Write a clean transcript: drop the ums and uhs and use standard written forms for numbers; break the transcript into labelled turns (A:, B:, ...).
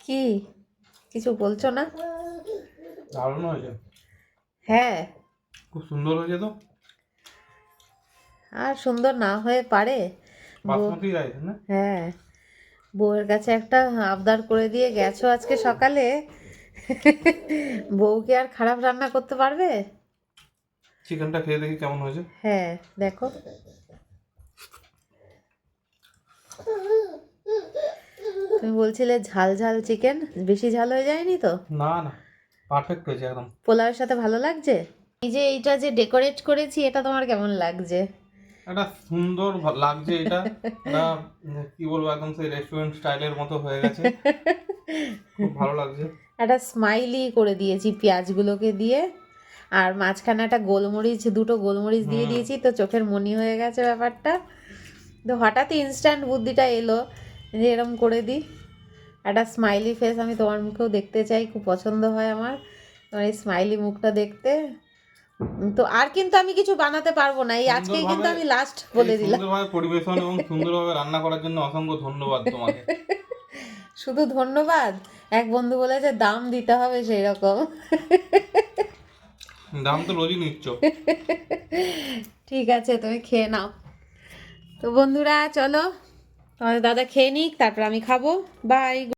A: কি কিছু বলছো না?
B: দারুণ হয়েছে,
A: হ্যাঁ,
B: খুব সুন্দর হয়েছে তো।
A: আর সুন্দর না হয়ে পারে?
B: বাসমতি রাইস না?
A: হ্যাঁ, বউয়ের কাছে একটা আবদার করে দিয়ে গেছো আজকে সকালে। বউ কি আর খারাপ রান্না করতে পারবে?
B: চিকেনটা খেয়ে দেখি কেমন হয়েছে।
A: হ্যাঁ, দেখো। তুমি বলছিলে ঝাল ঝাল চিকেন, বেশি ঝাল হয়ে যায়নি তো?
B: না না, পারফেক্ট হয়েছে একদম।
A: পোলাওয়ের সাথে ভালো লাগছে। এই যে এইটা যে ডেকোরেট করেছি, এটা তোমার কেমন লাগছে?
B: একটা সুন্দর লাগছে এটা। এটা কি বলবো, একদম সেই রেস্টুরেন্ট স্টাইলের মতো হয়ে গেছে, খুব ভালো লাগছে।
A: একটা স্মাইলি করে দিয়েছি পেঁয়াজগুলোকে দিয়ে, আর মাঝখানে একটা গোলমরিচ, দুটো গোলমরিচ দিয়ে দিয়েছি, তো চোখের মনি হয়ে গেছে ব্যাপারটা। তো হঠাৎ ইনস্ট্যান্ট বুদ্ধিটা এলো যে এরম করে দিই। একটা স্মাইলি ফেস আমি তোমার মুখেও দেখতে চাই, খুব পছন্দ হয় আমার তোমার এই স্মাইলি মুখটা দেখতে। তো আর কিন্তু আমি কিছু বানাতে পারবো না, এই আজকেই কিন্তু আমি লাস্ট বলে দিলাম।
B: সুন্দরভাবে পরিবেশন এবং সুন্দরভাবে রান্না করার জন্য অসংখ্য ধন্যবাদ তোমাকে।
A: শুধু ধন্যবাদ? এক বন্ধু বলেছে দাম দিতে হবে সেই রকম।
B: দাম তো রোজই নিচ্ছ।
A: ঠিক আছে, তুমি খেয়ে নাও। তো বন্ধুরা চলো, তোমাদের দাদা খেয়ে নিক, তারপর আমি খাবো। বাই।